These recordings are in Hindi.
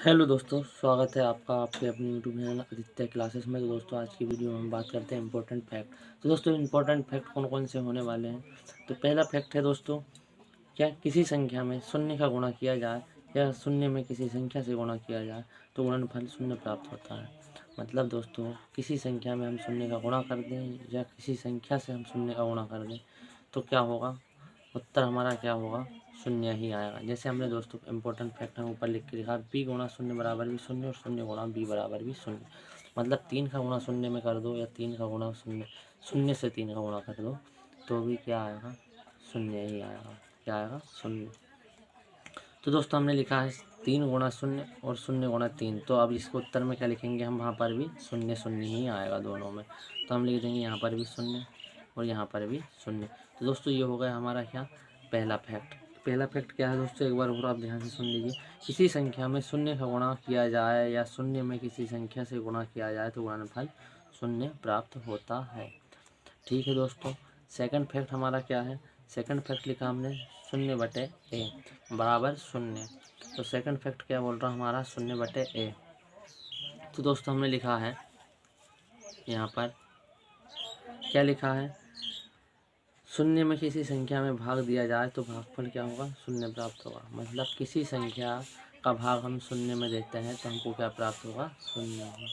हेलो दोस्तों, स्वागत है आपका आपके अपने यूट्यूब चैनल आदित्य क्लासेस में। तो दोस्तों आज की वीडियो में हम बात करते हैं इंपॉर्टेंट फैक्ट। तो दोस्तों इंपॉर्टेंट फैक्ट कौन कौन से होने वाले हैं। तो पहला फैक्ट है दोस्तों, क्या किसी संख्या में शून्य का गुणा किया जाए या शून्य में किसी संख्या से गुणा किया जाए तो गुणनफल शून्य प्राप्त होता है। मतलब दोस्तों किसी संख्या में हम शून्य का गुणा कर दें या किसी संख्या से हम शून्य का गुणा कर दें तो क्या होगा, उत्तर हमारा क्या होगा, शून्य ही आएगा। जैसे हमने दोस्तों इंपॉर्टेंट फैक्ट हम ऊपर लिख के लिखा, बी गुणा शून्य बराबर भी शून्य और शून्य गुणा बी बराबर भी शून्य। मतलब 3 का गुणा शून्य में कर दो या 3 का गुणा शून्य से 3 का गुणा कर दो तो भी क्या आएगा, शून्य ही आएगा। क्या आएगा, शून्य। तो दोस्तों हमने लिखा है 3 गुणा शून्य और शून्य गुणा 3। तो अब इसको उत्तर में क्या लिखेंगे हम, वहाँ पर भी शून्य शून्य ही आएगा दोनों में। तो हम लिख देंगे यहाँ पर भी शून्य और यहाँ पर भी शून्य। तो दोस्तों ये हो गया हमारा क्या, पहला फैक्ट। पहला फैक्ट क्या है दोस्तों, एक बार और आप ध्यान से सुन लीजिए। किसी संख्या में शून्य का गुणा किया जाए या शून्य में किसी संख्या से गुणा किया जाए तो गुणनफल शून्य प्राप्त होता है। ठीक है दोस्तों, सेकंड फैक्ट हमारा क्या है। सेकंड फैक्ट लिखा हमने शून्य बटे ए बराबर शून्य। तो सेकंड फैक्ट क्या बोल रहा हमारा, शून्य बटे ए। तो दोस्तों हमने लिखा है यहाँ पर क्या लिखा है, शून्य में किसी संख्या में भाग दिया जाए तो भागफल क्या होगा, शून्य प्राप्त होगा। मतलब किसी संख्या का भाग हम शून्य में देते हैं तो हमको क्या प्राप्त होगा, शून्य होगा।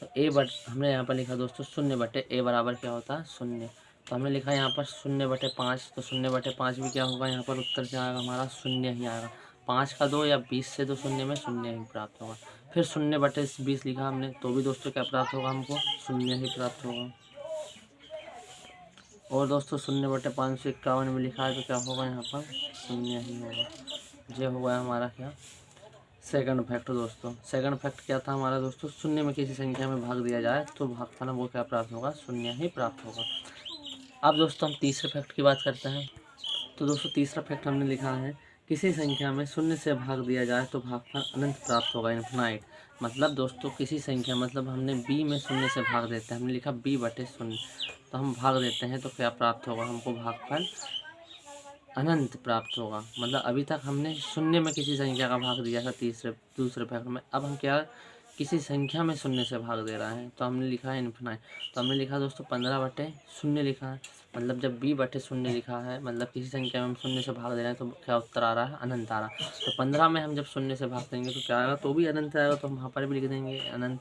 तो ए बट हमने यहाँ पर लिखा दोस्तों शून्य बटे ए बराबर क्या होता है, शून्य। तो हमने लिखा यहाँ पर शून्य बटे 5। तो शून्य बटे 5 भी क्या होगा, यहाँ पर उत्तर क्या आएगा हमारा, शून्य ही आएगा। 5 का 2 या 20 से 2 शून्य में शून्य ही प्राप्त होगा। फिर शून्य बटे 20 लिखा हमने तो भी दोस्तों क्या प्राप्त होगा, हमको शून्य ही प्राप्त होगा। और दोस्तों शून्य बटे 551 में लिखा है तो क्या होगा, यहाँ पर शून्य ही होगा। ये होगा हमारा क्या, सेकंड फैक्ट। दोस्तों सेकंड फैक्ट क्या था हमारा दोस्तों, शून्य में किसी संख्या में भाग दिया जाए तो भागफल वो क्या प्राप्त होगा, शून्य ही प्राप्त होगा। अब दोस्तों हम तीसरे फैक्ट की बात करते हैं। तो दोस्तों तीसरा फैक्ट हमने लिखा है, किसी संख्या में शून्य से भाग दिया जाए तो भागफल अनंत प्राप्त होगा, इन्फिनाइट। मतलब दोस्तों किसी संख्या, मतलब हमने बी में शून्य से भाग देते हैं, हमने लिखा बी बटे शून्य। तो हम भाग देते हैं तो क्या प्राप्त होगा, हमको भागफल अनंत प्राप्त होगा। मतलब अभी तक हमने शून्य में किसी संख्या का भाग दिया था दूसरे फैक्ट में। अब हम क्या, किसी संख्या में शून्य से भाग दे रहे हैं तो हमने लिखा है इन्फिनाइट। तो हमने लिखा दोस्तों 15 बटे शून्य लिखा है। मतलब जब बी बटे शून्य लिखा है, मतलब किसी संख्या में हम शून्य से भाग दे रहे हैं तो क्या उत्तर आ रहा है, अनंत आ रहा है। तो 15 में हम जब शून्य से भाग देंगे तो क्या आएगा, तो भी अनंत आएगा। तो हम वहाँ पर भी लिख देंगे अनंत,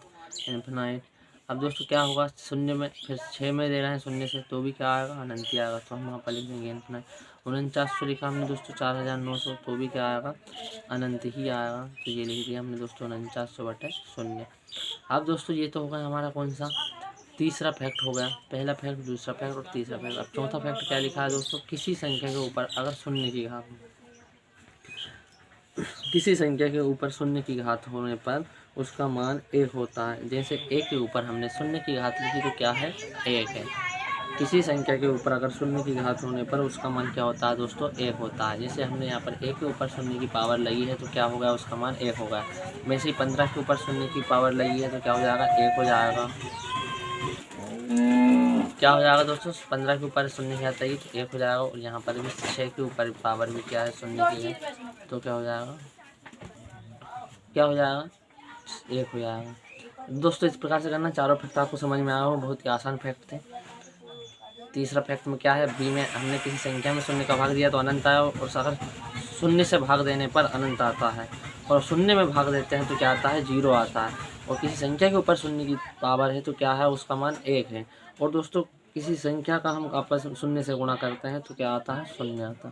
इन्फिनाइट। अब दोस्तों क्या होगा, शून्य में फिर 6 में दे रहे हैं शून्य से तो भी क्या आएगा, अनंत ही आएगा। तो हम वहाँ पर लिख देंगे इन्फिनाइट। 49 लिखा हमने दोस्तों 4900 तो भी क्या आएगा, अनंत ही आएगा। तो ये लिख दिया हमने दोस्तों 4900 बटे शून्य। अब दोस्तों ये तो होगा हमारा कौन सा, तीसरा फैक्ट हो गया। पहला फैक्ट, दूसरा फैक्ट और तीसरा फैक्ट। अब चौथा फैक्ट क्या लिखा है दोस्तों, किसी संख्या के ऊपर अगर शून्य की घात, किसी संख्या के ऊपर शून्य की घात होने पर उसका मान 1 होता है। जैसे 1 के ऊपर हमने शून्य की घात लिखी तो क्या है, 1 है। किसी संख्या के ऊपर अगर शून्य की घात होने पर उसका मान क्या होता है दोस्तों, 1 होता है। जैसे हमने यहाँ पर 1 के ऊपर शून्य की पावर लगी है तो क्या होगा, उसका मान 1 होगा। वैसे ही 15 के ऊपर शून्य की पावर लगी है तो क्या हो जाएगा, 1 हो जाएगा। क्या हो जाएगा दोस्तों, 15 के ऊपर शून्य की घात लगी तो 1 हो जाएगा। और यहाँ पर भी 6 के ऊपर पावर भी क्या है, शून्य की है तो क्या हो जाएगा, क्या हो जाएगा, 1 हो जाएगा। दोस्तों इस प्रकार से करना, चारों फैक्ट आपको समझ में आया हो, बहुत ही आसान फैक्ट थे। तीसरा फैक्ट में क्या है, बी में हमने किसी संख्या में शून्य का भाग दिया तो अनंत आया, और अगर शून्य से भाग देने पर अनंत आता है, और शून्य में भाग देते हैं तो क्या आता है, 0 आता है। और किसी संख्या के ऊपर शून्य की पावर है तो क्या है, उसका मान 1 है। और दोस्तों किसी संख्या का हम आपस शून्य से गुणा करते हैं तो क्या आता है, शून्य आता है।